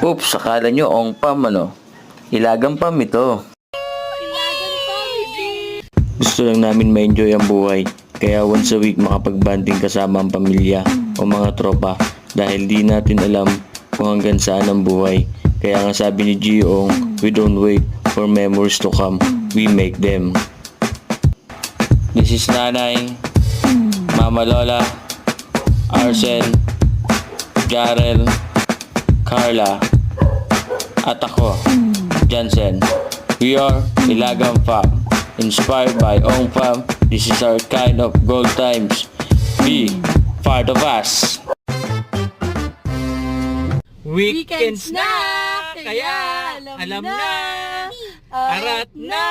Oops, akala nyo ong pam ano? Ilagang pam ito. Gusto lang namin ma-enjoy ang buhay. Kaya once a week makapag-banding kasama ang pamilya o mga tropa dahil di natin alam kung hanggang saan ang buhay. Kaya nga sabi ni Gioong, we don't wait for memories to come, we make them. This is Nanay, Mama Lola, Arsen, Jarel, Carla, at ako, Jansen. We are Ilagang Fam, inspired by Ong Fam. This is our kind of gold times. Be part of us. Weekends na! Kaya alam na! Arat na!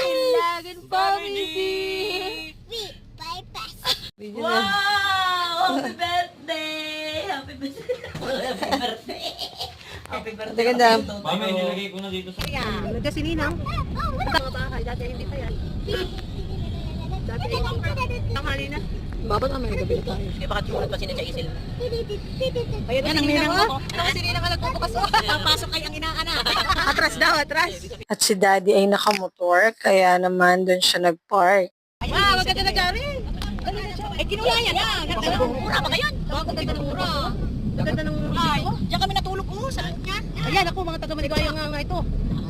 Ilagan family! Wow! Happy birthday! Happy birthday! Happy birthday! Happy birthday! Ganda. Mama, inilagay ko na dito sa... Kasi ninang. Mga bahay, dati hindi pa yan. Dati hindi. Tanghali na. Babat naman yung gabi na tayo. Kaya baka tumulat pa sinadya isil. Ayan ang ninang mo. Kasi ninang ka nagpupukas mo. Pasok kayo ang inaanak. Atras daw, atras. At si daddy ay nakamotor, kaya naman doon siya nag-park. Wow, maganda na galing. Ay, kinulayan na. Ganda ng mura pa ngayon. Ganda ng mura. Maganda ng Ay, diyan kami natulog ko. Saan yan? Ayan ako, mga taga-Maligaya nga ito.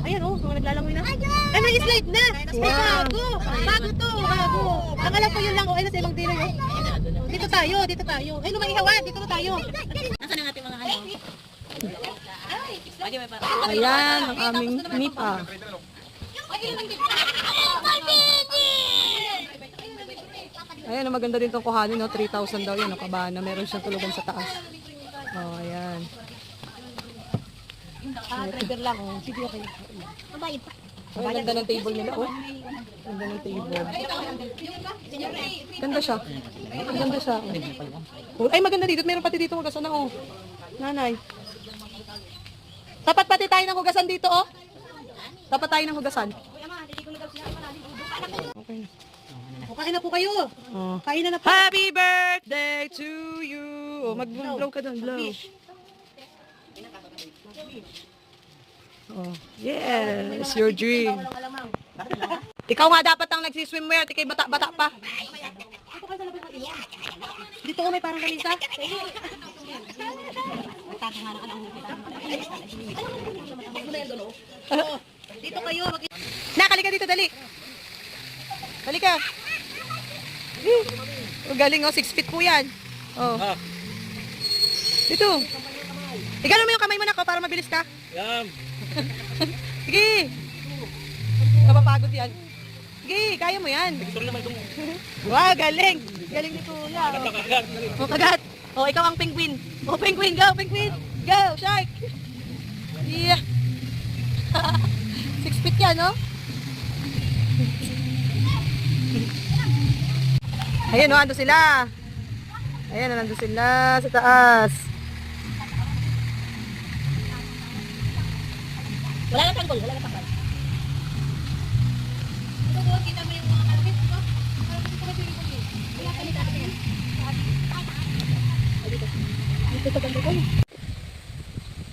Ayan oh, mga naglalangoy na. Ay, may slide na. Bago. Bago to. Bago. Ang alam ko yun lang. Ay, nasa ibang dilo yun. Dito tayo, dito tayo. Ay, lumahihawan. Dito na tayo. Nasaan ang ating mga ano? Ay, may parang. Ayan, ang aming nipa. Ayan, maganda din itong kuhanin, no? 3,000 daw yun, no? Kabana. Meron siyang tulugan sa taas. Oh, ayan. Driver lang, oh. Sige, okay. Ang ganda ng table nila, oh. Ang ganda ng table. Ganda siya. Ang ganda siya. Oh. Ay, maganda dito. Meron pati dito hugasan na, oh. Nanay. Tapat pati tayo ng hugasan dito, oh. Tapat tayo ng hugasan. Okay na. Kain na po kayo. Oh. Kain na po. Happy birthday to you. Oh, mag-blow ka doon, blow. Oh, yes, your dream. Ikaw nga dapat ang nagsiswimwear, tikay bata-bata pa. Dito ko may parang kanisa. Dito kayo. Nakalika dito, dali. Dali ka. Oh, galing oh, 6 feet po yan. Oh. Dito. Igano mo yung kamay mo na ko para mabilis ka. Yum! Sige. Napapagod yan. Sige, kaya mo yan. Wow, galing. Galing ni Kuya. Oh, kagat. Oh, ikaw ang penguin. Oh, penguin, go, penguin. Go, shark. Yeah. 6 feet yan, no? Ayan, no, ando sila. Ayan, nandun sila sa taas. Wala na tanggol, wala na tanggol. Kita mo yung mga kalapit ko.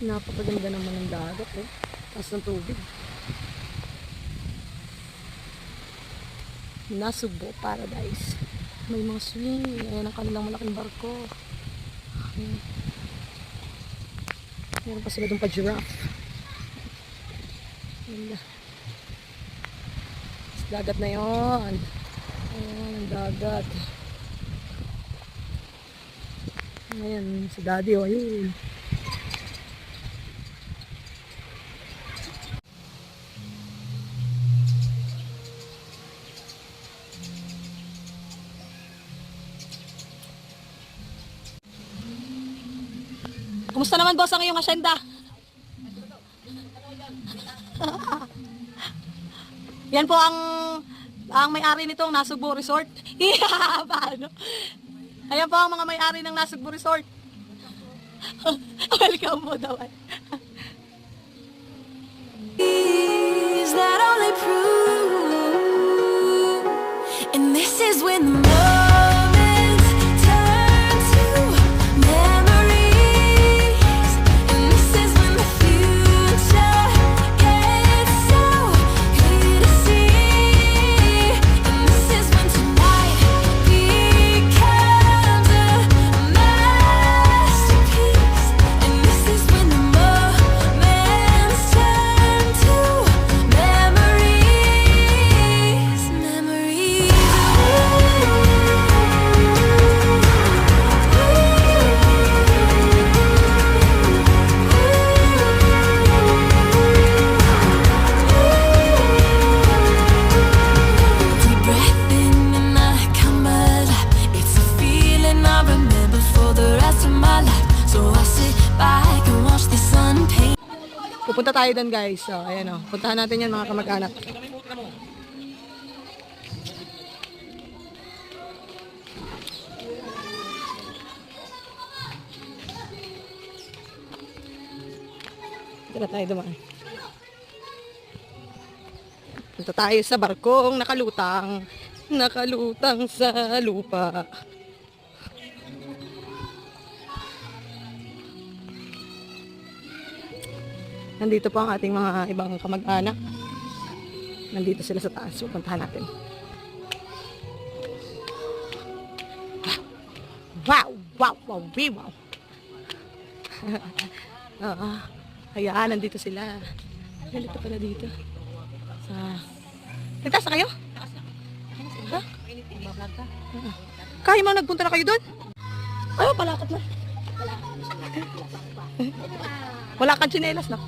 Napakaganda naman ng dagat, eh. Taas ng tubig. Nasugbo Paradise. May mga swing. Ayan ang kanilang malaking barko. Ayan. Meron pa sila doon pa giraffe. Ayan. Dagat na yon. Ayan ang dagat. Ayan si daddy, oh, ayun. Kumusta naman boss ang iyong asyenda? Yan po ang may-ari nitong Nasugbo Resort. Paano? Ayan po ang mga may-ari ng Nasugbo Resort. Welcome po daw. Is that only proof? And this is when the moments turn to memory. Pupunta tayo doon guys. So, ayan o. Puntahan natin yan mga kamag-anak. Dito na tayo dumaan. Punta tayo sa barkong nakalutang. Nakalutang sa lupa. Nandito po ang ating mga ibang kamag-anak. Nandito sila sa taas. So, puntahan natin. Wow! Wow! Wow! Wow! Ayan, nandito sila. Nandito pala dito. Nagtaas na kayo? Ha? Kaya mo nagpunta na kayo doon? Ayaw, palakad na. Wala kang tsinelas na.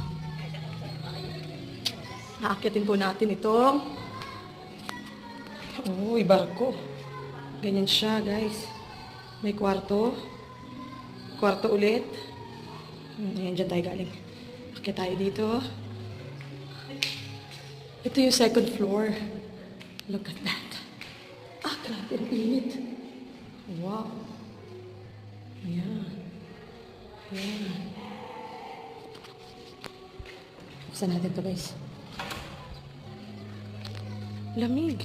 Haakyatin po natin itong barko. Ganyan siya, guys. May kwarto. Kwarto ulit. Ayan, dyan tayo galing. Akyat tayo dito. Ito yung second floor. Look at that. Grabe ang init. Wow. Ayan. Ayan. Buksan natin ito, guys. Lamig.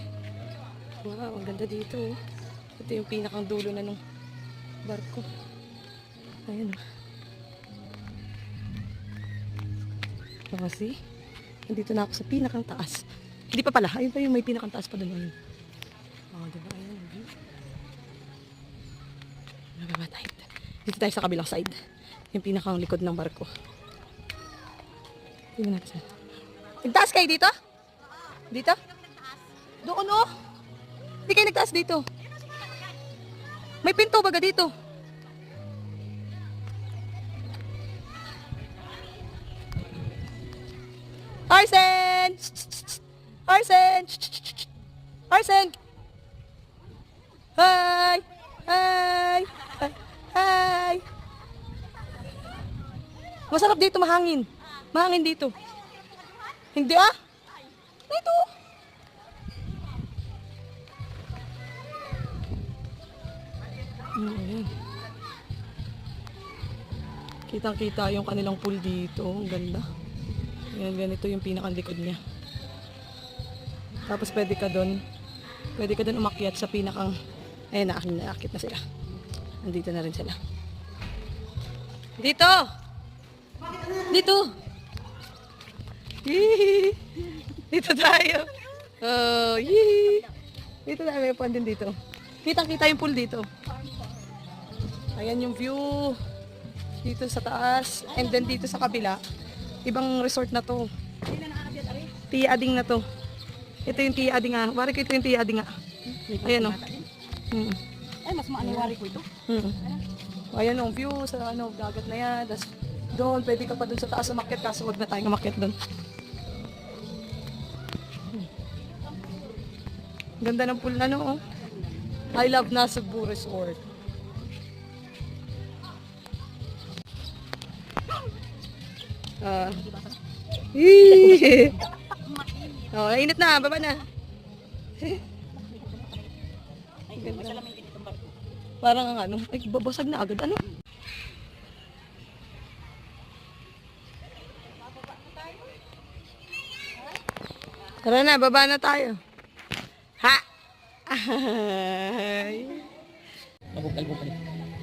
Wow, ang ganda dito. Ito yung pinakang dulo na nung barko. Ayan. See? Nandito na ako sa pinakang taas. Hindi pa pala. Ayun pa yung may pinakang taas pa doon. Ayun. Diba? Ayun. Nababa tayo. Dito tayo sa kabilang side. Yung pinakang likod ng barko. Tingnan natin. Nagtaas kayo dito? Dito? Doon oh. Hindi kayo nagtaas dito. May pinto baga dito. Arsen! Arsen! Arsen! Hi! Hi! Hi! Masarap dito, mahangin. Mahangin dito. Hindi ah? Dito. Kitang-kita yung kanilang pool dito. Ang ganda. Yan, ganito yung pinakalikod niya. Tapos pwede ka doon umakyat sa pinakang, ayun, naakit na sila. Nandito na rin sila. Dito! Dito! Yee! Dito tayo. Oh, yee! Dito tayo, may pond din dito. Kitang-kita yung pool dito. Ayan yung view. Dito sa taas. And then dito sa kabila. Ibang resort na to. Tia Ading na to. Ito yung Tia Ading nga. Wari ko ito yung Tia Ading nga. Ayan o. Ay, mas maaniwari ko ito. Ayan ang view sa dagat na yan. Das, doon, pwede ka pa doon sa taas umakyat. Kaso huwag na tayong umakyat doon. Ganda ng pool na no. I love Nasugbu Resort. Oh, init na, baba na. Parang ang ano, ay babasag na agad ano. Tara na, baba na tayo. Ha! Ay. Nabukal-bukal.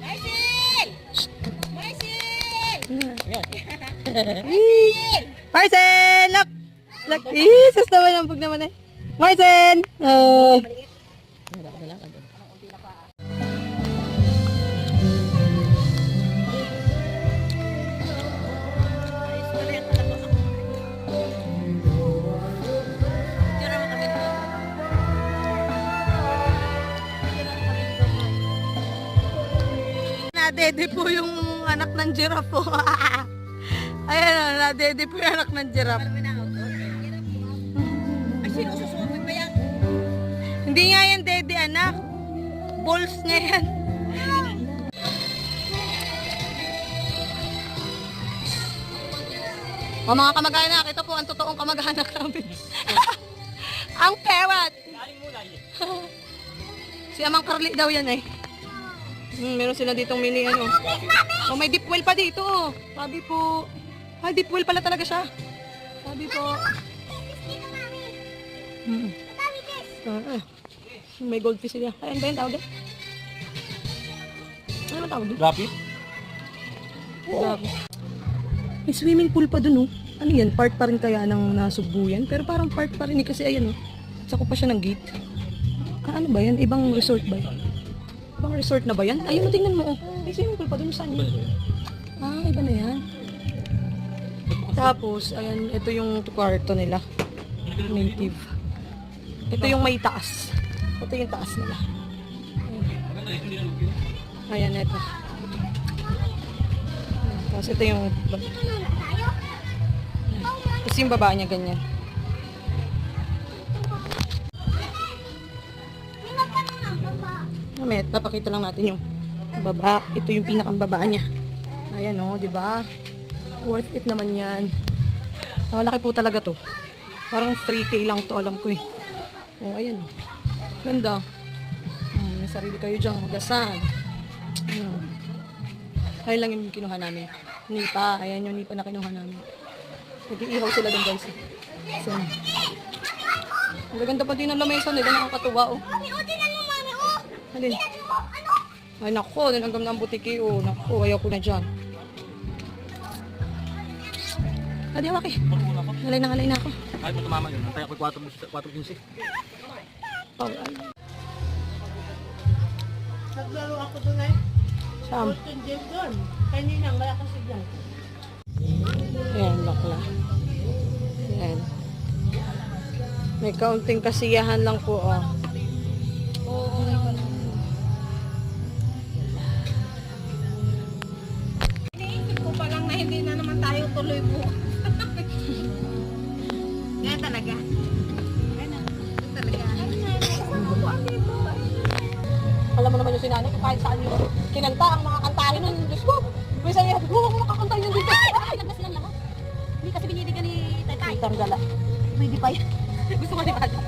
Marcel! Marcel! Marcel! Look! Look! Jesus naman ang pag naman eh. Marcel! Oh. Nadede po yung anak ng giraffe po. Ayan o, nadede po yung anak ng giraffe. Ay, sino susumit ba yan? Hindi nga yan dede anak. Balls niya yan. O mga kamag-anak, ito po ang totoong kamag-anak namin. Ang pewat! Si Amang Carly daw yan eh. Meron sila ditong mini ano. Oh, may deep well pa dito. Oh. Sabi po. Ay, deep well pala talaga siya. Sabi po. May goldfish sila. Ay, ano ba yung tawag doon? Ano ba tawag doon? Rapid? Grabe. May swimming pool pa dun, oh. Ano yan? Part pa rin kaya ng Nasugbu yan? Pero parang part pa rin eh, kasi ayan, oh. Sako pa siya ng gate. Ah, ano ba yan? Ibang resort ba yan? Ibang resort na ba yan? Ayun, tingnan mo, oh. May swimming pool pa dun. Saan yun? Ah, iba na yan. Tapos, ayan, ito yung kwarto nila. Native. Ito yung may taas. Ito yung taas nila. Ayan, ito. Tapos ito yung... Tapos yung baba niya ganyan. Mamaya, papakita lang natin yung baba. Ito yung pinakang baba niya. Ayan o, di ba? Worth it naman yan. Malaki po talaga to. Parang 3K lang to, alam ko eh. O, ayan. Ganda. May sarili kayo dyan, magasan. Ayun lang yung kinuha namin. Nipa. Ayan yung nipa na kinuha namin. Nag-iihaw sila doon guys. So, ang gaganda pa din ang lamesa nila. Nakakatuwa oh. Halin. Ay nako, nanggam na ang butiki oh. Nako, ayaw ko na dyan. Adi, hawak eh. Halay na ako. Kahit mo tumama yun. Antay ako 4.15. Oh, Naglaro ako doon eh. Sam. Austin James doon. Kanina, wala kasi dyan. Ayan, bakla. Ayan. May kaunting kasiyahan lang po, oh. Iniisip ko pa lang na hindi na naman tayo tuloy po. Ganyan talaga. Ganyan talaga. Alam mo naman yung sinanay kung kahit saan yung kinanta ang mga kantahin nun. Diyos ko, may sabi natin, huwag mo makakantahin yung dito. Ay, nagmasilan lang ako. Hindi kasi binibigyan ni Tatay. Itang gala. Pwede pa yan. Gusto ko ni Bada.